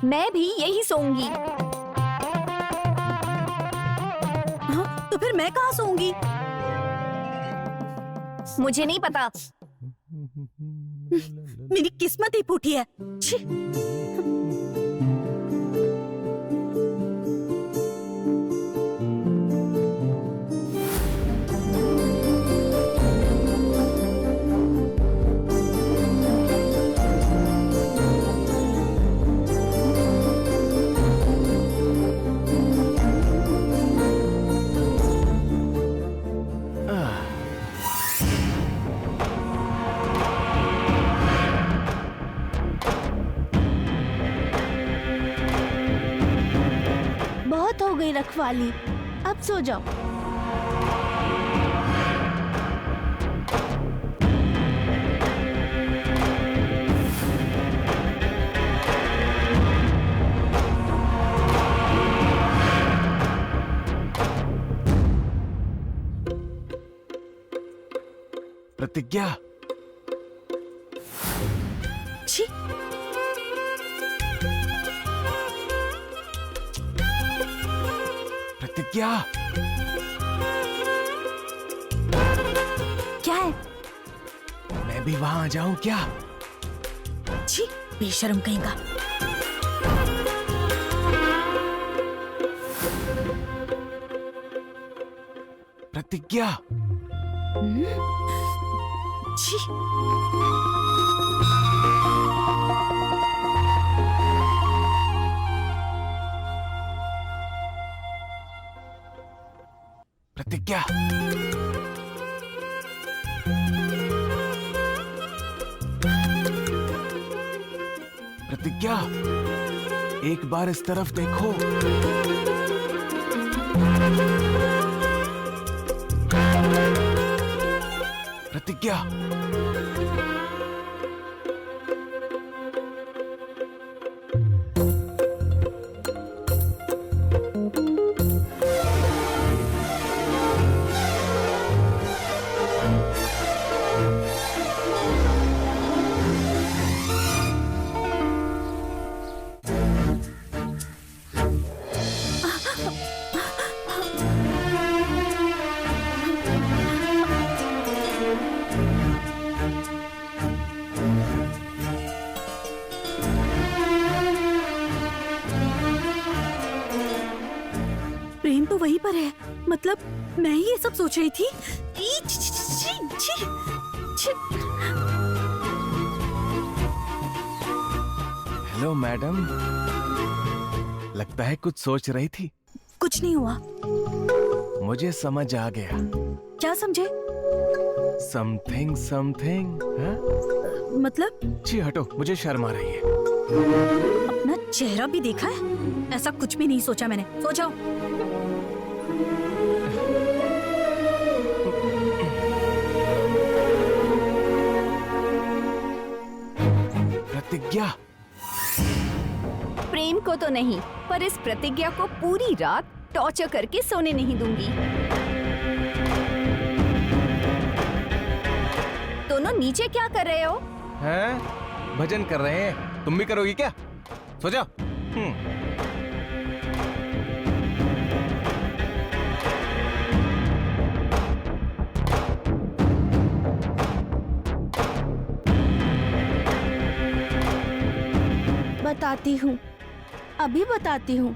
मैं भी यही सोऊंगी। हाँ, तो फिर मैं कहाँ सोऊंगी? मुझे नहीं पता। मेरी किस्मत ही फूटी है। छी! बहुत हो गई रखवाली, अब सो जाओ। प्रतिज्ञा, छी! प्रतिज्ञा, क्या है? मैं भी वहां आ जाऊं क्या? छी! बेशर्म कहेगा। प्रतिज्ञा, छी! प्रतिज्ञा, प्रतिज्ञा, एक बार इस तरफ देखो। प्रतिज्ञा, प्रेम तो वहीं पर है। मतलब मैं ही ये सब सोच रही थी। ई, छी, छी, छी, छी। हेलो मैडम, लगता है कुछ सोच रही थी। कुछ नहीं हुआ। मुझे समझ आ गया। क्या समझे? Something something. मतलब जी हटो, मुझे शर्म आ रही है। अपना चेहरा भी देखा है? ऐसा कुछ भी नहीं सोचा मैंने। सो जाओ। प्रतिज्ञा, प्रेम को तो नहीं, पर इस प्रतिज्ञा को पूरी रात टॉर्चर करके सोने नहीं दूंगी। दोनों नीचे क्या कर रहे हो? हैं? भजन कर रहे हैं। तुम भी करोगी क्या? सो जाओ। बताती हूँ, अभी बताती हूँ।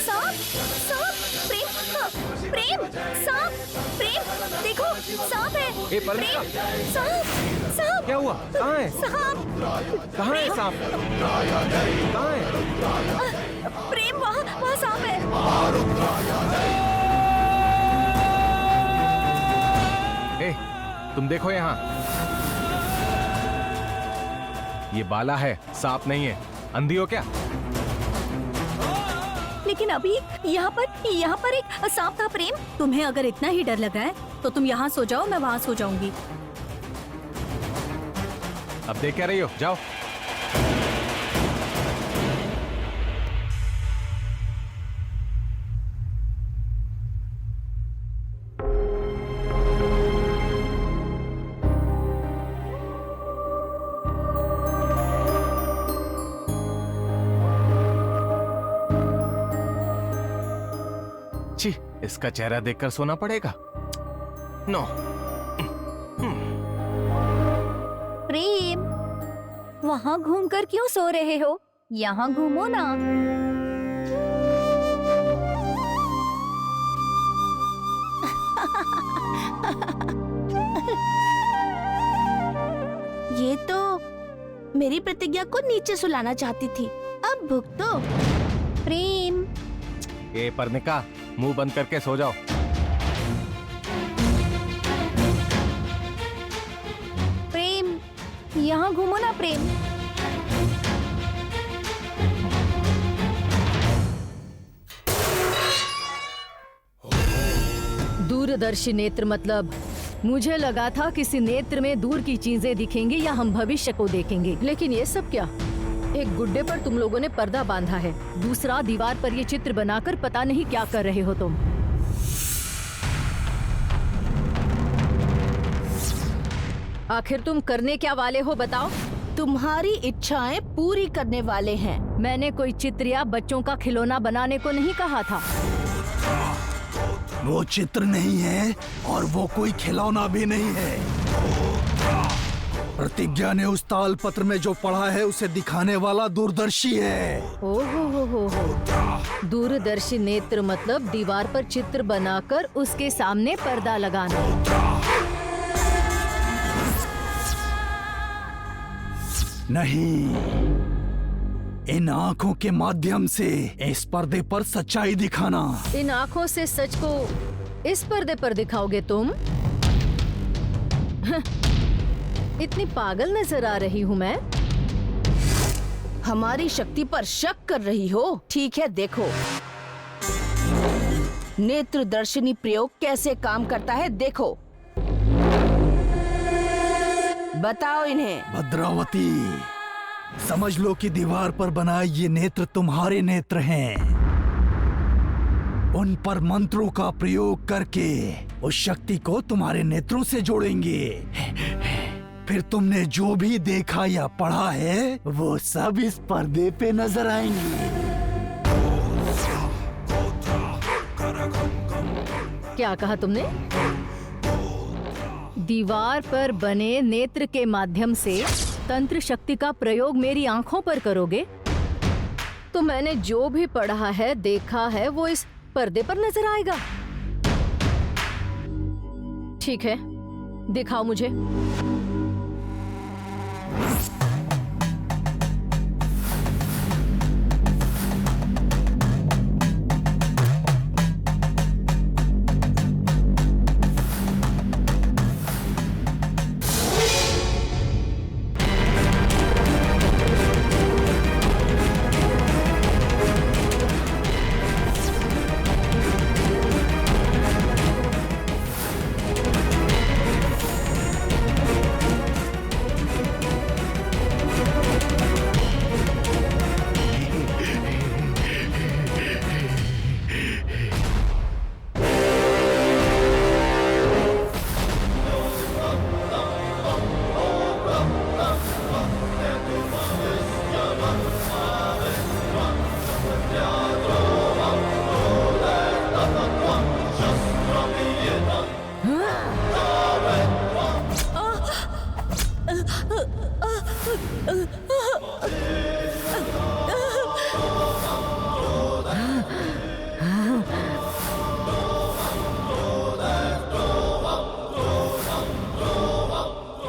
सांप, सांप, प्रेम, प्रेम, सांप, प्रेम, देखो सांप है। ए, पर प्रेम, सांप, सांप। क्या हुआ? कहाँ है? सांप, कहाँ है सांप? कहाँ है? प्रेम, वहाँ वहाँ सांप है। ए, तुम देखो यहाँ। ये बाला है, सांप नहीं है। अंधी हो क्या? लेकिन अभी यहाँ पर एक सांप था। प्रेम, तुम्हें अगर इतना ही डर लग रहा है तो तुम यहाँ सो जाओ, मैं वहाँ सो जाऊंगी। अब देख क्या रही हो? जाओ। छी, इसका चेहरा देखकर सोना पड़ेगा। नो। प्रेम, वहाँ घूमकर क्यों सो रहे हो? यहाँ घूमो ना। ये तो मेरी प्रतिज्ञा को नीचे सुलाना चाहती थी। अब भुगतो। प्रेम, ये पर्णिका, मुंह बंद करके सो जाओ। प्रेम, यहाँ घूमो ना प्रेम। दूरदर्शी नेत्र मतलब मुझे लगा था किसी नेत्र में दूर की चीजें दिखेंगी या हम भविष्य को देखेंगे, लेकिन ये सब क्या? एक गुड्डे पर तुम लोगों ने पर्दा बांधा है, दूसरा दीवार पर ये चित्र बनाकर पता नहीं क्या कर रहे हो तुम। आखिर तुम करने क्या वाले हो बताओ? तुम्हारी इच्छाएं पूरी करने वाले हैं। मैंने कोई चित्र या बच्चों का खिलौना बनाने को नहीं कहा था। वो चित्र नहीं है और वो कोई खिलौना भी नहीं है। प्रतिज्ञा ने उस ताल पत्र में जो पढ़ा है उसे दिखाने वाला दूरदर्शी है। हो। दूरदर्शी नेत्र मतलब दीवार पर चित्र बनाकर उसके सामने पर्दा लगाना। नहीं, इन आँखों के माध्यम से इस पर्दे पर सच्चाई दिखाना। इन आँखों से सच को इस पर्दे पर दिखाओगे तुम? इतनी पागल नजर आ रही हूँ मैं? हमारी शक्ति पर शक कर रही हो? ठीक है, देखो नेत्रदर्शिनी प्रयोग कैसे काम करता है। देखो, बताओ इन्हें। भद्रावती, समझ लो कि दीवार पर बनाए ये नेत्र तुम्हारे नेत्र हैं। उन पर मंत्रों का प्रयोग करके उस शक्ति को तुम्हारे नेत्रों से जोड़ेंगे। फिर तुमने जो भी देखा या पढ़ा है वो सब इस पर्दे पे नजर आएंगे। क्या कहा तुमने? दीवार पर बने नेत्र के माध्यम से तंत्र शक्ति का प्रयोग मेरी आंखों पर करोगे तो मैंने जो भी पढ़ा है, देखा है, वो इस पर्दे पर नजर आएगा। ठीक है, दिखाओ मुझे।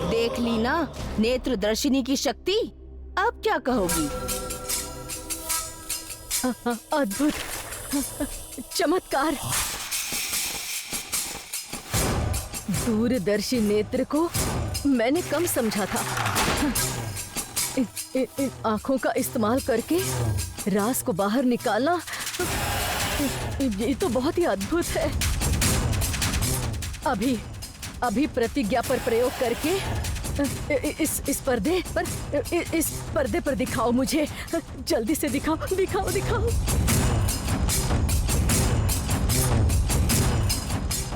देख ली ना नेत्रदर्शिनी की शक्ति। अब क्या कहोगी? अद्भुत, चमत्कार। दूरदर्शी नेत्र को मैंने कम समझा था। इन आंखों का इस्तेमाल करके राज को बाहर निकालना, ये तो बहुत ही अद्भुत है। अभी प्रतिज्ञा पर प्रयोग करके इस पर्दे पर दिखाओ मुझे। जल्दी से दिखाओ, दिखाओ, दिखाओ।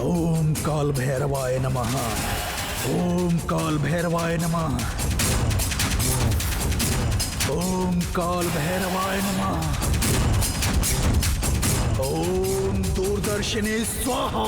ओम काल भैरवाय नमः। ओम काल भैरवाय नमः। ओम काल भैरवाय नमः। ओम दूरदर्शी प्रियदर्शिनी स्वाहा।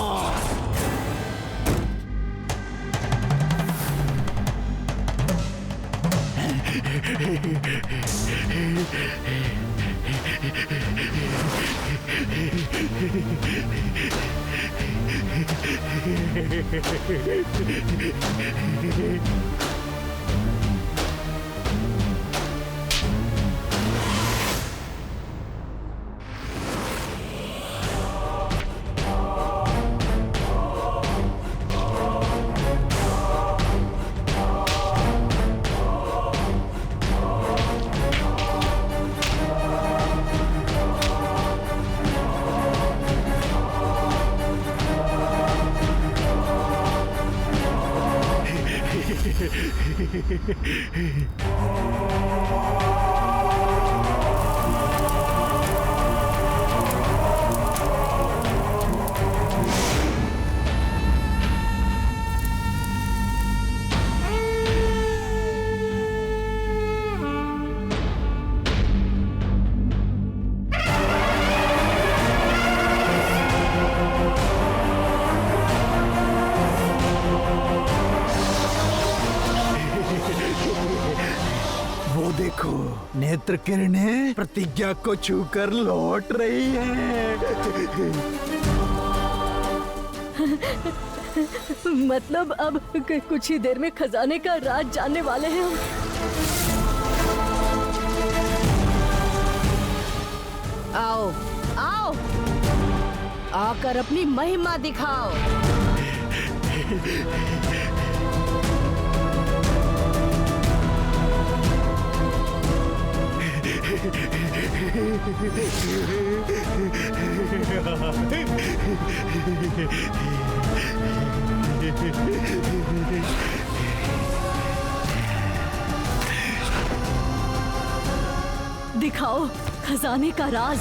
वो देखो, नेत्र किरणें प्रतिज्ञा को छूकर लौट रही है। मतलब अब कुछ ही देर में खजाने का राज जानने वाले हैं हम। आओ आओ, आकर अपनी महिमा दिखाओ। दिखाओ खजाने का राज।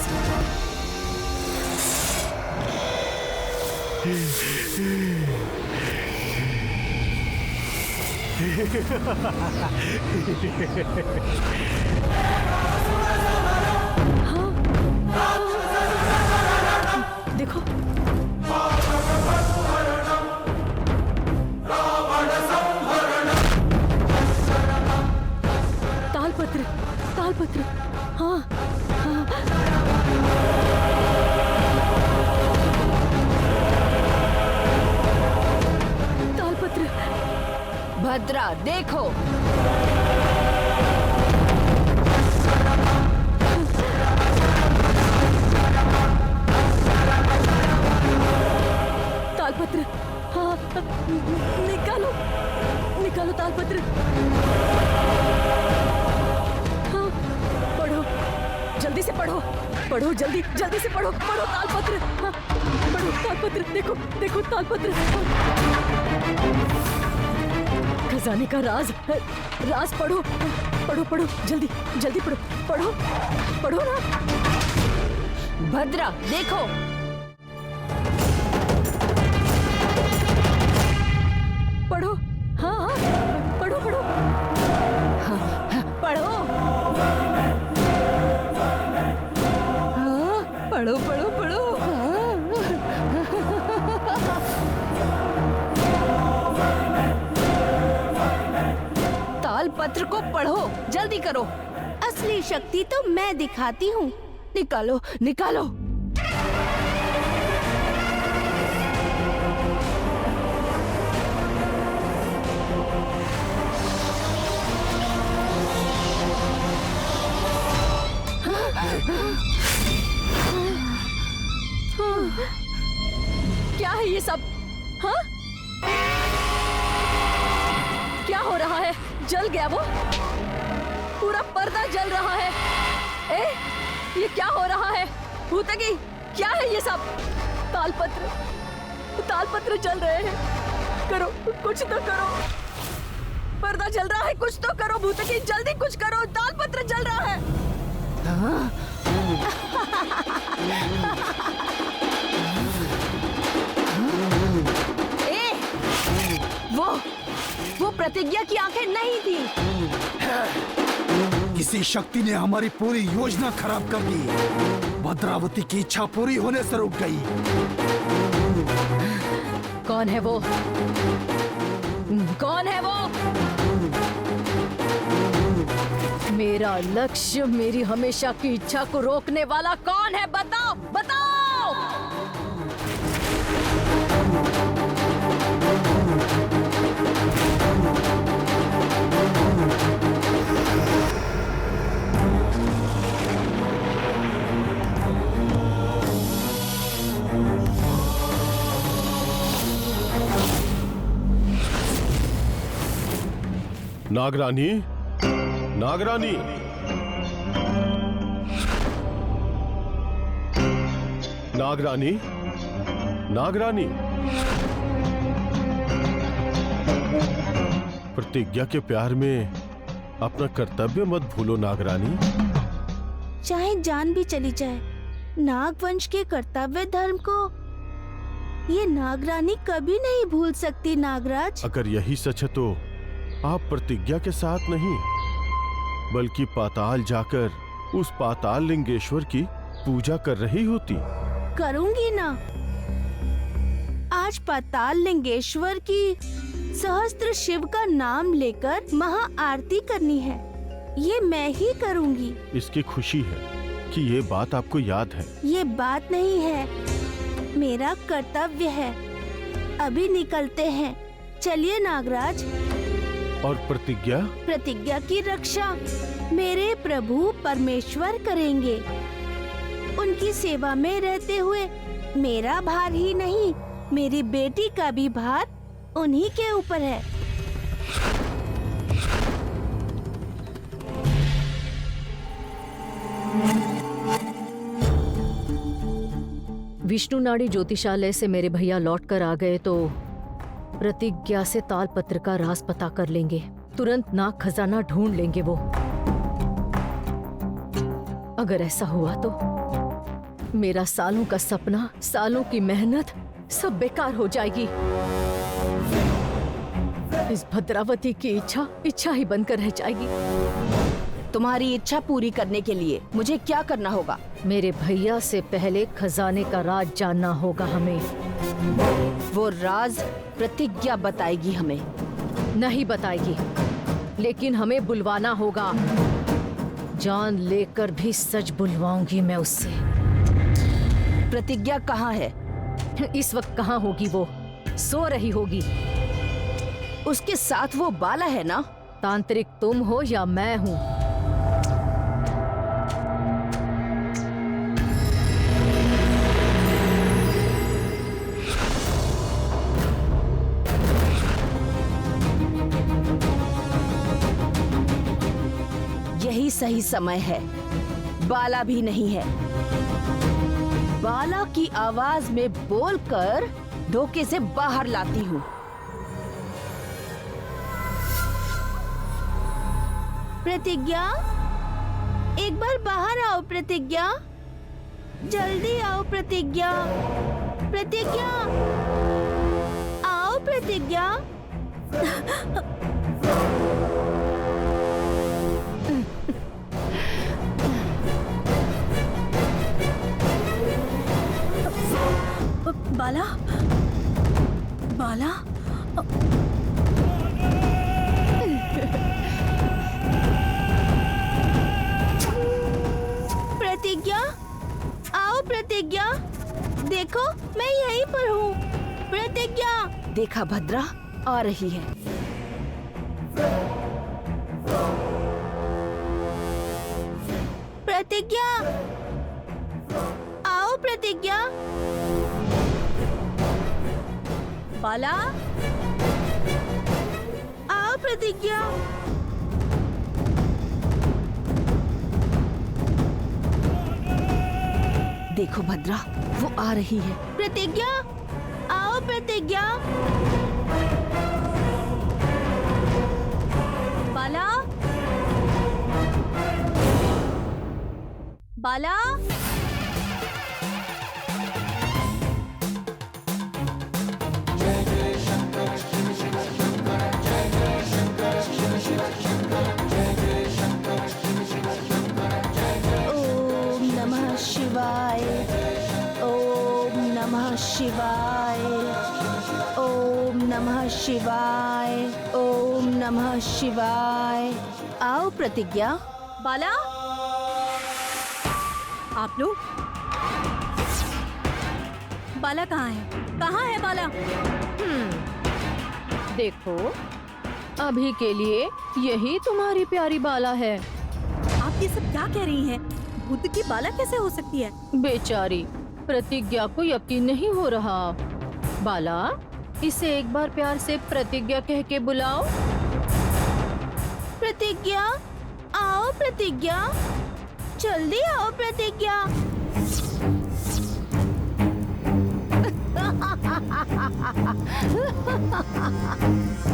देखो, तालपत्र, तालपत्र, हाँ हाँ। तालपत्र। भद्रा देखो, तालपत्र, हाँ, निकालो निकालो तालपत्र। हाँ, पढ़ो, जल्दी से पढ़ो, पढ़ो जल्दी, जल्दी से पढ़ो, पढ़ो तालपत्र। हाँ, पढ़ो तालपत्र, देखो देखो तालपत्र। खजाने का राज, राज पढ़ो, पढ़ो पढ़ो, जल्दी जल्दी पढ़ो, पढ़ो पढ़ो ना। भद्रा देखो, पढ़ो, हाँ हाँ, पढ़ो पढ़ो, हाँ, हाँ, पढ़ो, हाँ, पढ़ो पढ़ो पढ़ो, तालपत्र को पढ़ो, जल्दी करो। असली शक्ति तो मैं दिखाती हूँ। निकालो निकालो। क्या है ये सब? हाँ? क्या हो रहा है? जल गया वो? पूरा पर्दा जल रहा है। ये क्या हो रहा है? भूतगी, क्या है ये सब? तालपत्र, तालपत्र जल रहे हैं। करो, कुछ तो करो। पर्दा जल रहा है, कुछ तो करो भूतगी, जल्दी कुछ करो। तालपत्र जल रहा है। हाँ? वो प्रतिज्ञा की आंखें नहीं थी। किसी शक्ति ने हमारी पूरी योजना खराब कर दी। भद्रावती की इच्छा पूरी होने से रुक गई। कौन है वो? कौन है वो? मेरा लक्ष्य, मेरी हमेशा की इच्छा को रोकने वाला कौन है? बताओ, बताओ। नागरानी, नागरानी, नागरानी, नागरानी। प्रतिज्ञा के प्यार में अपना कर्तव्य मत भूलो नागरानी। चाहे जान भी चली जाए, नागवंश के कर्तव्य धर्म को ये नागरानी कभी नहीं भूल सकती नागराज। अगर यही सच है तो आप प्रतिज्ञा के साथ नहीं बल्कि पाताल जाकर उस पाताल लिंगेश्वर की पूजा कर रही होती। करूंगी ना। आज पाताल लिंगेश्वर की सहस्त्र शिव का नाम लेकर महा आरती करनी है। ये मैं ही करूंगी। इसकी खुशी है कि ये बात आपको याद है। ये बात नहीं है, मेरा कर्तव्य है। अभी निकलते हैं, चलिए नागराज। और प्रतिज्ञा? प्रतिज्ञा की रक्षा मेरे प्रभु परमेश्वर करेंगे। उनकी सेवा में रहते हुए मेरा भार ही नहीं, मेरी बेटी का भी भार उन्हीं के ऊपर है। विष्णु नाड़ी ज्योतिषालय से मेरे भैया लौट कर आ गए तो प्रतिज्ञा से तालपत्र का राज पता कर लेंगे। तुरंत नाग खजाना ढूंढ लेंगे वो। अगर ऐसा हुआ तो मेरा सालों का सपना, सालों की मेहनत सब बेकार हो जाएगी। इस भद्रावती की इच्छा ही बनकर रह जाएगी। तुम्हारी इच्छा पूरी करने के लिए मुझे क्या करना होगा? मेरे भैया से पहले खजाने का राज जानना होगा हमें। वो राज प्रतिज्ञा बताएगी हमें। नहीं बताएगी, लेकिन हमें बुलवाना होगा। जान लेकर भी सच बुलवाऊंगी मैं उससे। प्रतिज्ञा कहाँ है? इस वक्त कहाँ होगी वो? सो रही होगी। उसके साथ वो बाला है ना? तांत्रिक तुम हो या मैं हूँ? यही सही समय है। बाला भी नहीं है। बाला की आवाज में बोलकर धोखे से बाहर लाती हूँ। प्रतिज्ञा, एक बार बाहर आओ प्रतिज्ञा। जल्दी आओ प्रतिज्ञा। प्रतिज्ञा, आओ प्रतिज्ञा। बाला, बाला, प्रतिज्ञा, आओ प्रतिज्ञा। देखो मैं यहीं पर हूँ। प्रतिज्ञा। देखा भद्रा, आ रही है। प्रतिज्ञा, आओ प्रतिज्ञा। बाला, आओ प्रतिज्ञा। देखो भद्रा, वो आ रही है। प्रतिज्ञा, आओ प्रतिज्ञा। बाला, बाला, शिवाय, ओम नमः शिवाय, ओम नमः शिवाय। आओ प्रतिज्ञा। बाला, आप लोग? बाला कहाँ है? कहाँ है बाला? देखो, अभी के लिए यही तुम्हारी प्यारी बाला है। आप ये सब क्या कह रही हैं? बुद्ध की बाला कैसे हो सकती है? बेचारी प्रतिज्ञा को यकीन नहीं हो रहा। बाला, इसे एक बार प्यार से प्रतिज्ञा कह के बुलाओ। प्रतिज्ञा, आओ प्रतिज्ञा, जल्दी आओ प्रतिज्ञा।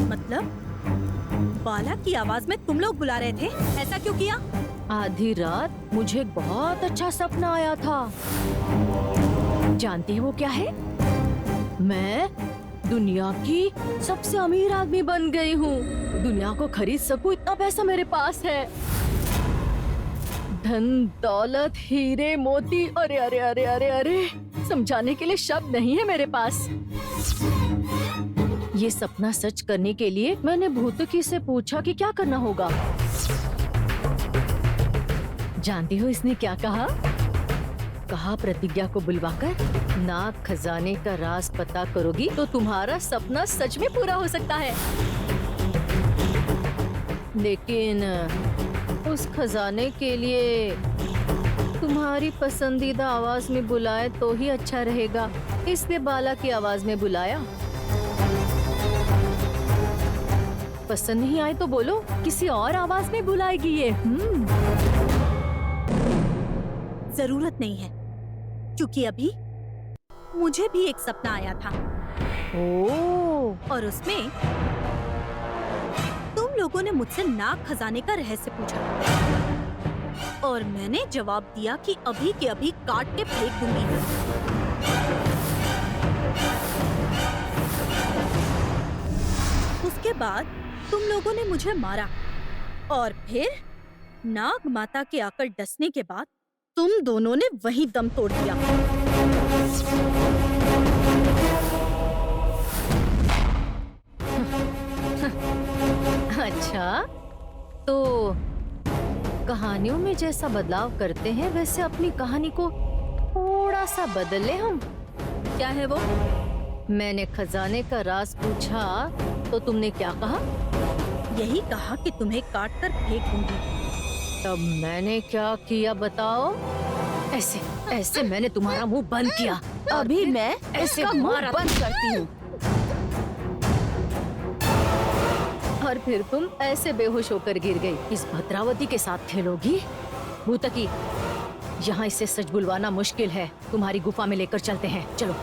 मतलब बाला की आवाज में तुम लोग बुला रहे थे? ऐसा क्यों किया? आधी रात मुझे एक बहुत अच्छा सपना आया था। जानती हो वो क्या है? मैं दुनिया की सबसे अमीर आदमी बन गई हूँ। दुनिया को खरीद सकूं इतना पैसा मेरे पास है। धन दौलत हीरे मोती, अरे अरे अरे अरे अरे, समझाने के लिए शब्द नहीं है मेरे पास। ये सपना सच करने के लिए मैंने भूतकी से पूछा कि क्या करना होगा। जानती हो इसने क्या कहा? कहा प्रतिज्ञा को बुलवाकर नाग खजाने का राज पता करोगी तो तुम्हारा सपना सच में पूरा हो सकता है। लेकिन उस खजाने के लिए तुम्हारी पसंदीदा आवाज में बुलाए तो ही अच्छा रहेगा, इसलिए बाला की आवाज में बुलाया। पसंद नहीं आए तो बोलो, किसी और आवाज में बुलाएगी ये। जरूरत नहीं है, क्योंकि अभी मुझे भी एक सपना आया था। ओह, और उसमें तुम लोगों ने मुझसे नाग खजाने का रहस्य पूछा और मैंने जवाब दिया कि अभी के अभी काट के फेंक दूंगी। उसके बाद तुम लोगों ने मुझे मारा और फिर नाग माता के आकर डसने के बाद तुम दोनों ने वहीं दम तोड़ दिया। अच्छा, तो कहानियों में जैसा बदलाव करते हैं वैसे अपनी कहानी को थोड़ा सा बदल ले हम। क्या है वो? मैंने खजाने का राज पूछा तो तुमने क्या कहा? यही कहा कि तुम्हें काट कर फेंक दूंगी। तब मैंने क्या किया बताओ? ऐसे ऐसे मैंने तुम्हारा मुंह बंद किया। अभी मैं ऐसे इसका मुंह मारा बंद करती हूँ। और फिर तुम ऐसे बेहोश होकर गिर गई। इस भद्रावती के साथ खेलोगी? भूतकी, यहाँ इससे सच बुलवाना मुश्किल है। तुम्हारी गुफा में लेकर चलते हैं, चलो।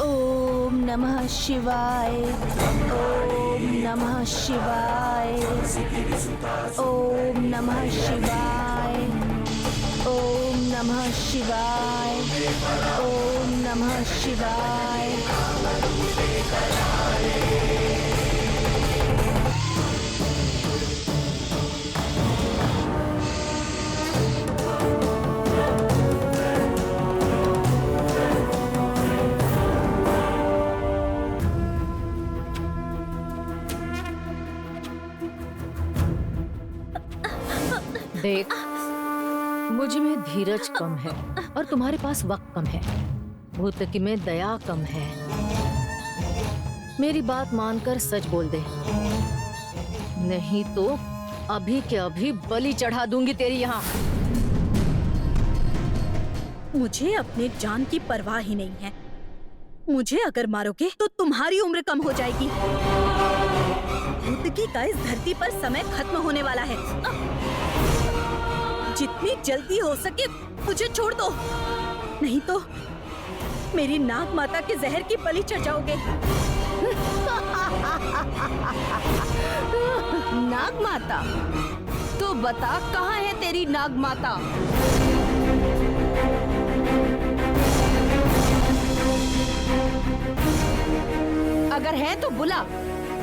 ओम नमः शिवाय, ओम नमः शिवाय, ओम नमः शिवाय, ओम नमः शिवाय, ओम नमः शिवाय। देख, मुझ में धीरज कम है और तुम्हारे पास वक्त कम है। भूतकी में दया कम है। मेरी बात मानकर सच बोल दे, नहीं तो अभी के अभी बलि चढ़ा दूंगी तेरी यहाँ। मुझे अपने जान की परवाह ही नहीं है। मुझे अगर मारोगे तो तुम्हारी उम्र कम हो जाएगी। भूतकी का इस धरती पर समय खत्म होने वाला है। जितनी जल्दी हो सके मुझे छोड़ दो, नहीं तो मेरी नाग माता के जहर की बलि चढ़ जाओगे। नाग माता? तो बता, कहाँ है तेरी नाग माता? अगर है तो बुला,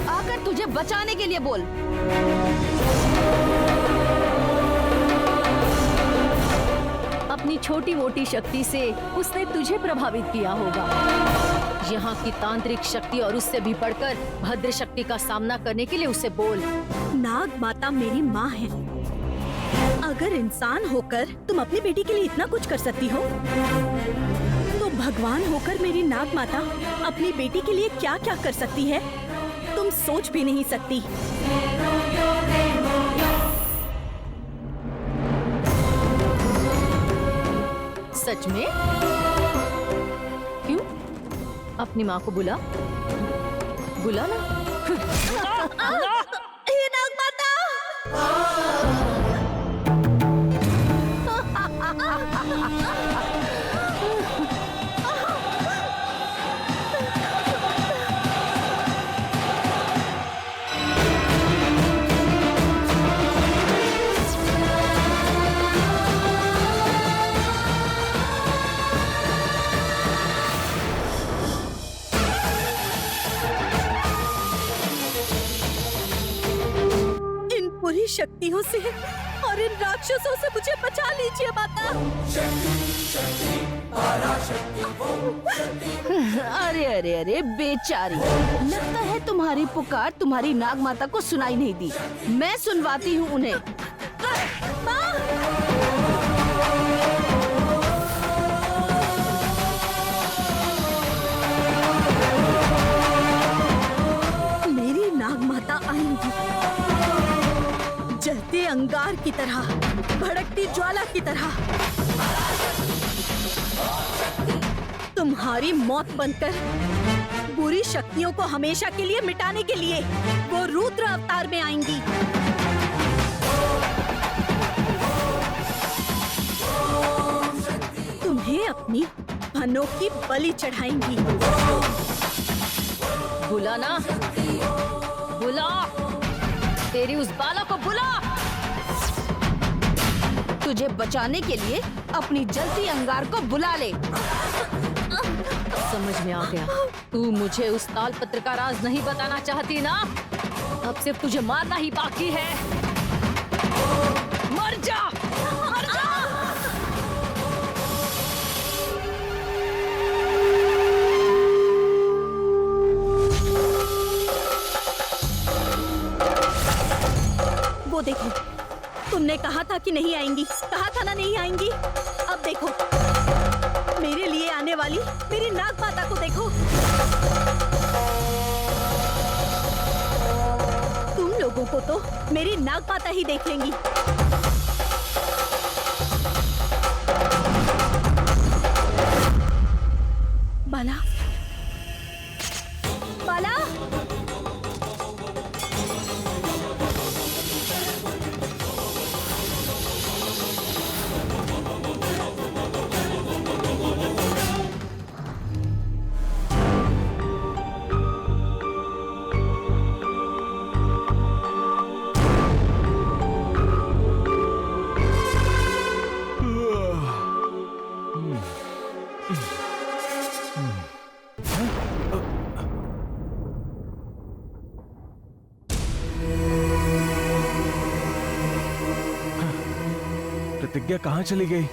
आकर तुझे बचाने के लिए बोल। अपनी छोटी मोटी शक्ति से उसने तुझे प्रभावित किया होगा। यहाँ की तांत्रिक शक्ति और उससे भी बढ़कर भद्र शक्ति का सामना करने के लिए उसे बोल। नाग माता मेरी माँ है। अगर इंसान होकर तुम अपनी बेटी के लिए इतना कुछ कर सकती हो, तो भगवान होकर मेरी नाग माता अपनी बेटी के लिए क्या क्या कर सकती है, तुम सोच भी नहीं सकती। सच में? क्यों? अपनी माँ को बुला ना। हे नाग माता! इन बुरी शक्तियों से और इन राक्षसों से मुझे बचा लीजिए माता। अरे अरे अरे बेचारी, लगता है तुम्हारी पुकार तुम्हारी नाग माता को सुनाई नहीं दी। मैं सुनवाती हूँ उन्हें। मेरी नाग माता आएंगी, जलते अंगार की तरह, भड़कती ज्वाला की तरह, तुम्हारी मौत बनकर बुरी शक्तियों को हमेशा के लिए मिटाने के लिए वो रुद्र अवतार में आएंगी। तुम्हें अपनी अनोखी बलि चढ़ाएंगी। बुला ना, बुला तेरी उस बाला को बुला। तुझे बचाने के लिए अपनी जलती अंगार को बुला ले। समझ में आ गया, तू मुझे उस तालपत्र का राज नहीं बताना चाहती ना। अब सिर्फ तुझे मारना ही बाकी है। मर जा, मर जा। वो देखो, तुमने कहा था कि नहीं आएंगी, कहा था ना नहीं आएंगी। अब देखो, मेरे लिए आने वाली मेरी नाग माता को देखो। तुम लोगों को तो मेरी नाग माता ही देख लेंगी। बाला, बाला, प्रतिज्ञा कहाँ चली गई?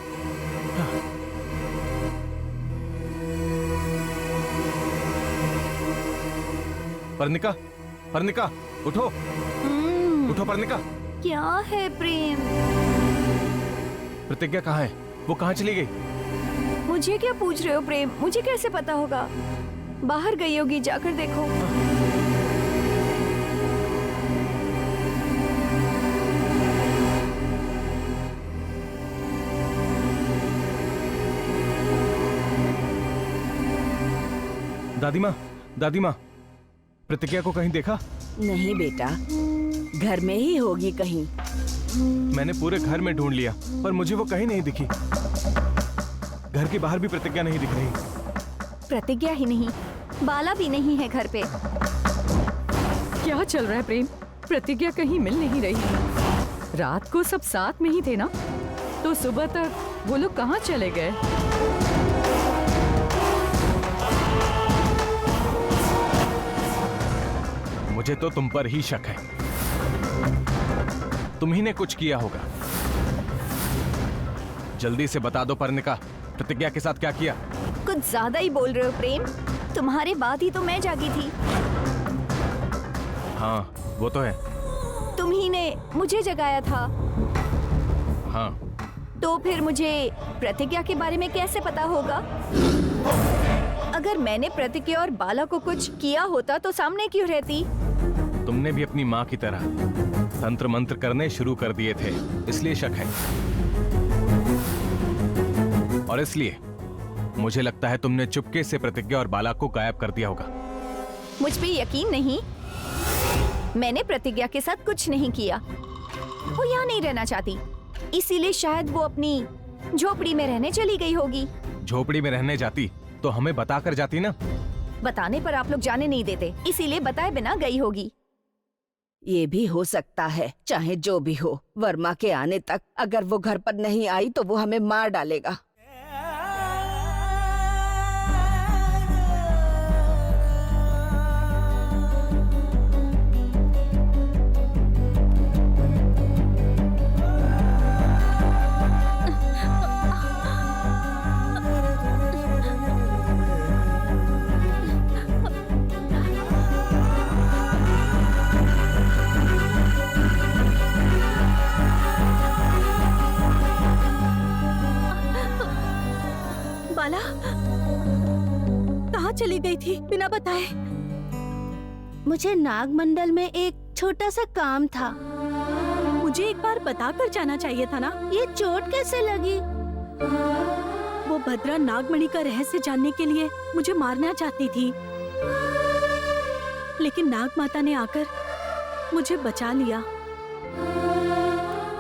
पर्णिका, पर्णिका, उठो, उठो पर्णिका। क्या है प्रेम? प्रतिज्ञा कहाँ है? वो कहाँ चली गई? मुझे क्या पूछ रहे हो प्रेम? मुझे कैसे पता होगा? बाहर गई होगी, जाकर देखो। दादी माँ, दादी माँ, प्रतिज्ञा को कहीं देखा? नहीं बेटा, घर में ही होगी कहीं। मैंने पूरे घर में ढूंढ लिया पर मुझे वो कहीं नहीं दिखी। घर के बाहर भी प्रतिज्ञा नहीं दिख रही। प्रतिज्ञा ही नहीं, बाला भी नहीं है घर पे। क्या चल रहा है प्रेम? प्रतिज्ञा कहीं मिल नहीं रही। रात को सब साथ में ही थे ना, तो सुबह तक वो लोग कहाँ चले गए? मुझे तो तुम पर ही शक है। तुम ही ने कुछ किया होगा। जल्दी से बता दो पर्णिका, प्रतिज्ञा के साथ क्या किया? कुछ ज्यादा ही बोल रहे हो प्रेम। तुम्हारे बाद ही तो मैं जागी थी। हाँ वो तो है। तुम ही ने मुझे जगाया था। हाँ तो फिर मुझे प्रतिज्ञा के बारे में कैसे पता होगा? अगर मैंने प्रतिज्ञा और बाला को कुछ किया होता तो सामने क्यों रहती? तुमने भी अपनी माँ की तरह तंत्र मंत्र करने शुरू कर दिए थे, इसलिए शक है। और इसलिए मुझे लगता है तुमने चुपके से प्रतिज्ञा और बाला को गायब कर दिया होगा। मुझ पे यकीन नहीं। मैंने प्रतिज्ञा के साथ कुछ नहीं किया। वो यहाँ नहीं रहना चाहती, इसीलिए शायद वो अपनी झोपड़ी में रहने चली गई होगी। झोपड़ी में रहने जाती तो हमें बता कर जाती ना। बताने पर आप लोग जाने नहीं देते, इसीलिए बताए बिना गई होगी। ये भी हो सकता है। चाहे जो भी हो, वर्मा के आने तक अगर वो घर पर नहीं आई तो वो हमें मार डालेगा। बाला कहाँ चली गई थी बिना बताए? मुझे नागमंडल में एक छोटा सा काम था। मुझे एक बार बता कर जाना चाहिए था ना। ये चोट कैसे लगी? वो भद्रा नागमणि का रहस्य जानने के लिए मुझे मारना चाहती थी, लेकिन नाग माता ने आकर मुझे बचा लिया।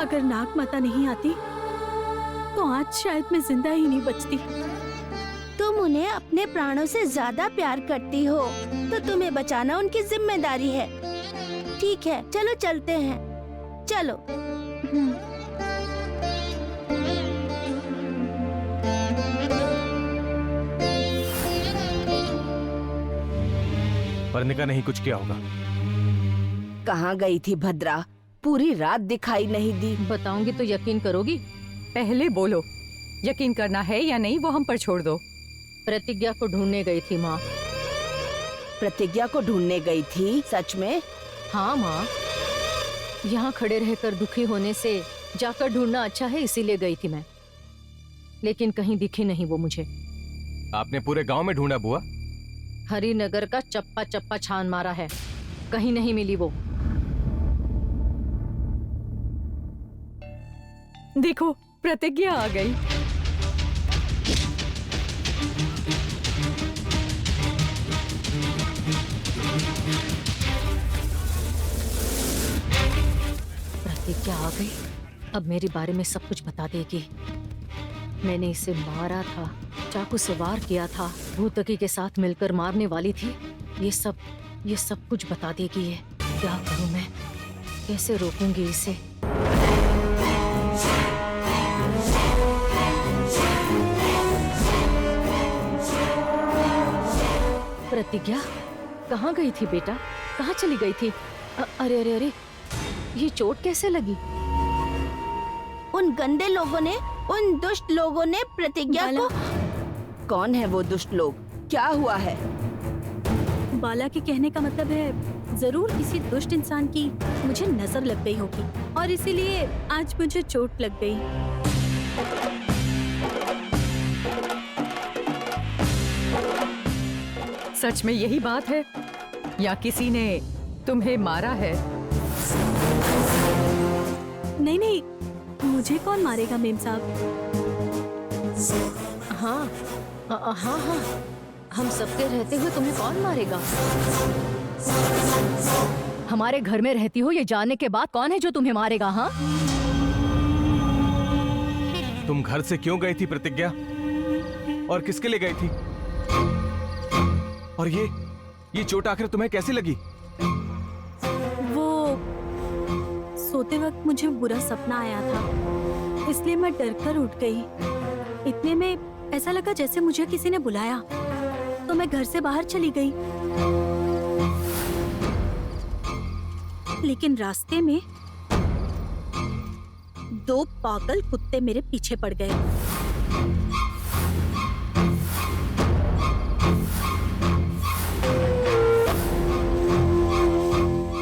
अगर नाग माता नहीं आती तो आज शायद मैं जिंदा ही नहीं बचती। तुम उन्हें अपने प्राणों से ज्यादा प्यार करती हो, तो तुम्हें बचाना उनकी जिम्मेदारी है। ठीक है, चलो चलते हैं। चलो। पर्णिका नहीं कुछ किया होगा। कहाँ गई थी भद्रा? पूरी रात दिखाई नहीं दी। बताऊंगी तो यकीन करोगी? पहले बोलो, यकीन करना है या नहीं वो हम पर छोड़ दो। प्रतिज्ञा को ढूंढने गई थी माँ। प्रतिज्ञा को ढूंढने गई थी? सच में? हाँ माँ, यहाँ खड़े रहकर दुखी होने से जाकर ढूंढना अच्छा है, इसीलिए गई थी मैं। लेकिन कहीं दिखी नहीं वो मुझे। आपने पूरे गांव में ढूंढा बुआ? हरिनगर का चप्पा चप्पा छान मारा है, कहीं नहीं मिली वो। देखो प्रतिज्ञा आ गई। प्रतिज्ञा आ गई, अब मेरे बारे में सब कुछ बता देगी। मैंने इसे मारा था, चाकू से वार किया था, भूतकी के साथ मिलकर मारने वाली थी। ये सब कुछ बता देगी ये। क्या करूं मैं? कैसे रोकूंगी इसे? प्रतिज्ञा कहाँ गई थी बेटा? कहाँ चली गई थी? अरे अरे अरे, ये चोट कैसे लगी? उन गंदे लोगों ने, उन दुष्ट लोगों ने प्रतिज्ञा को। कौन है वो दुष्ट लोग? क्या हुआ है? बाला के कहने का मतलब है जरूर किसी दुष्ट इंसान की मुझे नजर लग गई होगी और इसीलिए आज मुझे चोट लग गई। सच में यही बात है या किसी ने तुम्हें मारा है? नहीं नहीं, मुझे कौन मारेगा मेम साहब? हाँ हाँ हाँ, हम सबके रहते हुए तुम्हें कौन मारेगा? हमारे घर में रहती हो ये जानने के बाद कौन है जो तुम्हें मारेगा? हाँ, तुम घर से क्यों गई थी प्रतिज्ञा? और किसके लिए गई थी? और ये चोट आखिर तुम्हें कैसी लगी? वो सोते वक्त मुझे बुरा सपना आया था, इसलिए मैं डरकर उठ गई। इतने में ऐसा लगा जैसे मुझे किसी ने बुलाया, तो मैं घर से बाहर चली गई। लेकिन रास्ते में 2 पागल कुत्ते मेरे पीछे पड़ गए।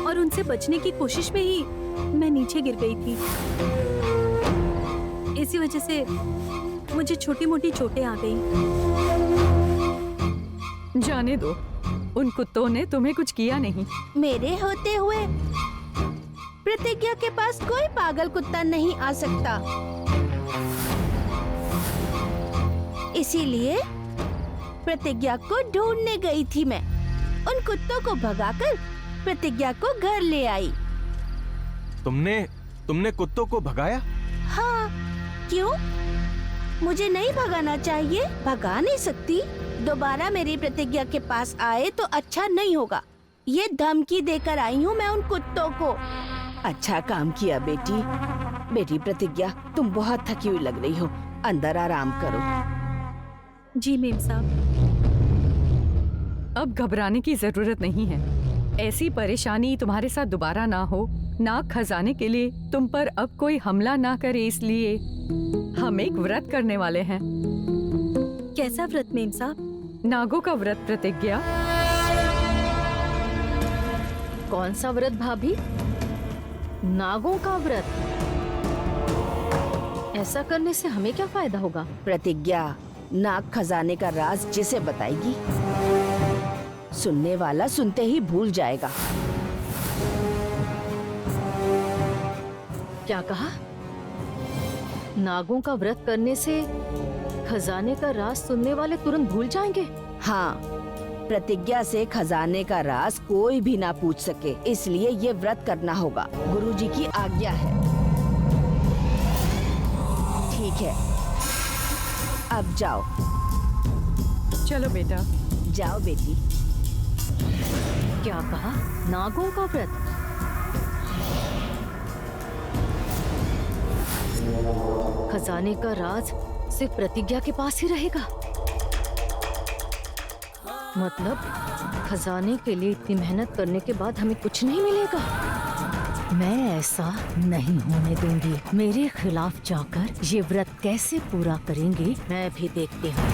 और उनसे बचने की कोशिश में ही मैं नीचे गिर गई थी। इसी वजह से मुझे छोटी मोटी चोटें आ गईं। जाने दो, उन कुत्तों ने तुम्हें कुछ किया नहीं। मेरे होते हुए प्रतिज्ञा के पास कोई पागल कुत्ता नहीं आ सकता। इसीलिए प्रतिज्ञा को ढूंढने गई थी मैं। उन कुत्तों को भगाकर प्रतिज्ञा को घर ले आई। तुमने कुत्तों को भगाया? हाँ, क्यों? मुझे नहीं भगाना चाहिए? भगा नहीं सकती। दोबारा मेरी प्रतिज्ञा के पास आए तो अच्छा नहीं होगा। ये धमकी देकर आई हूँ मैं उन कुत्तों को। अच्छा काम किया बेटी। बेटी प्रतिज्ञा, तुम बहुत थकी हुई लग रही हो, अंदर आराम करो। जी मेम साहब। अब घबराने की जरूरत नहीं है। ऐसी परेशानी तुम्हारे साथ दोबारा ना हो। नाग खजाने के लिए तुम पर अब कोई हमला ना करे, इसलिए हम एक व्रत करने वाले हैं। कैसा व्रत मेम साहब? नागों का व्रत प्रतिज्ञा। कौन सा व्रत भाभी? नागों का व्रत? ऐसा करने से हमें क्या फायदा होगा? प्रतिज्ञा नाग खजाने का राज जिसे बताएगी, सुनने वाला सुनते ही भूल जाएगा। क्या कहा? नागों का व्रत करने से खजाने का राज सुनने वाले तुरंत भूल जाएंगे? हाँ, प्रतिज्ञा से खजाने का राज कोई भी ना पूछ सके, इसलिए ये व्रत करना होगा। गुरुजी की आज्ञा है। ठीक है, अब जाओ। चलो बेटा। जाओ बेटी। क्या कहा? नागों का व्रत? खजाने का राज सिर्फ प्रतिज्ञा के पास ही रहेगा? मतलब खजाने के लिए इतनी मेहनत करने के बाद हमें कुछ नहीं मिलेगा? मैं ऐसा नहीं होने दूंगी। मेरे खिलाफ जाकर ये व्रत कैसे पूरा करेंगे मैं भी देखती हूँ।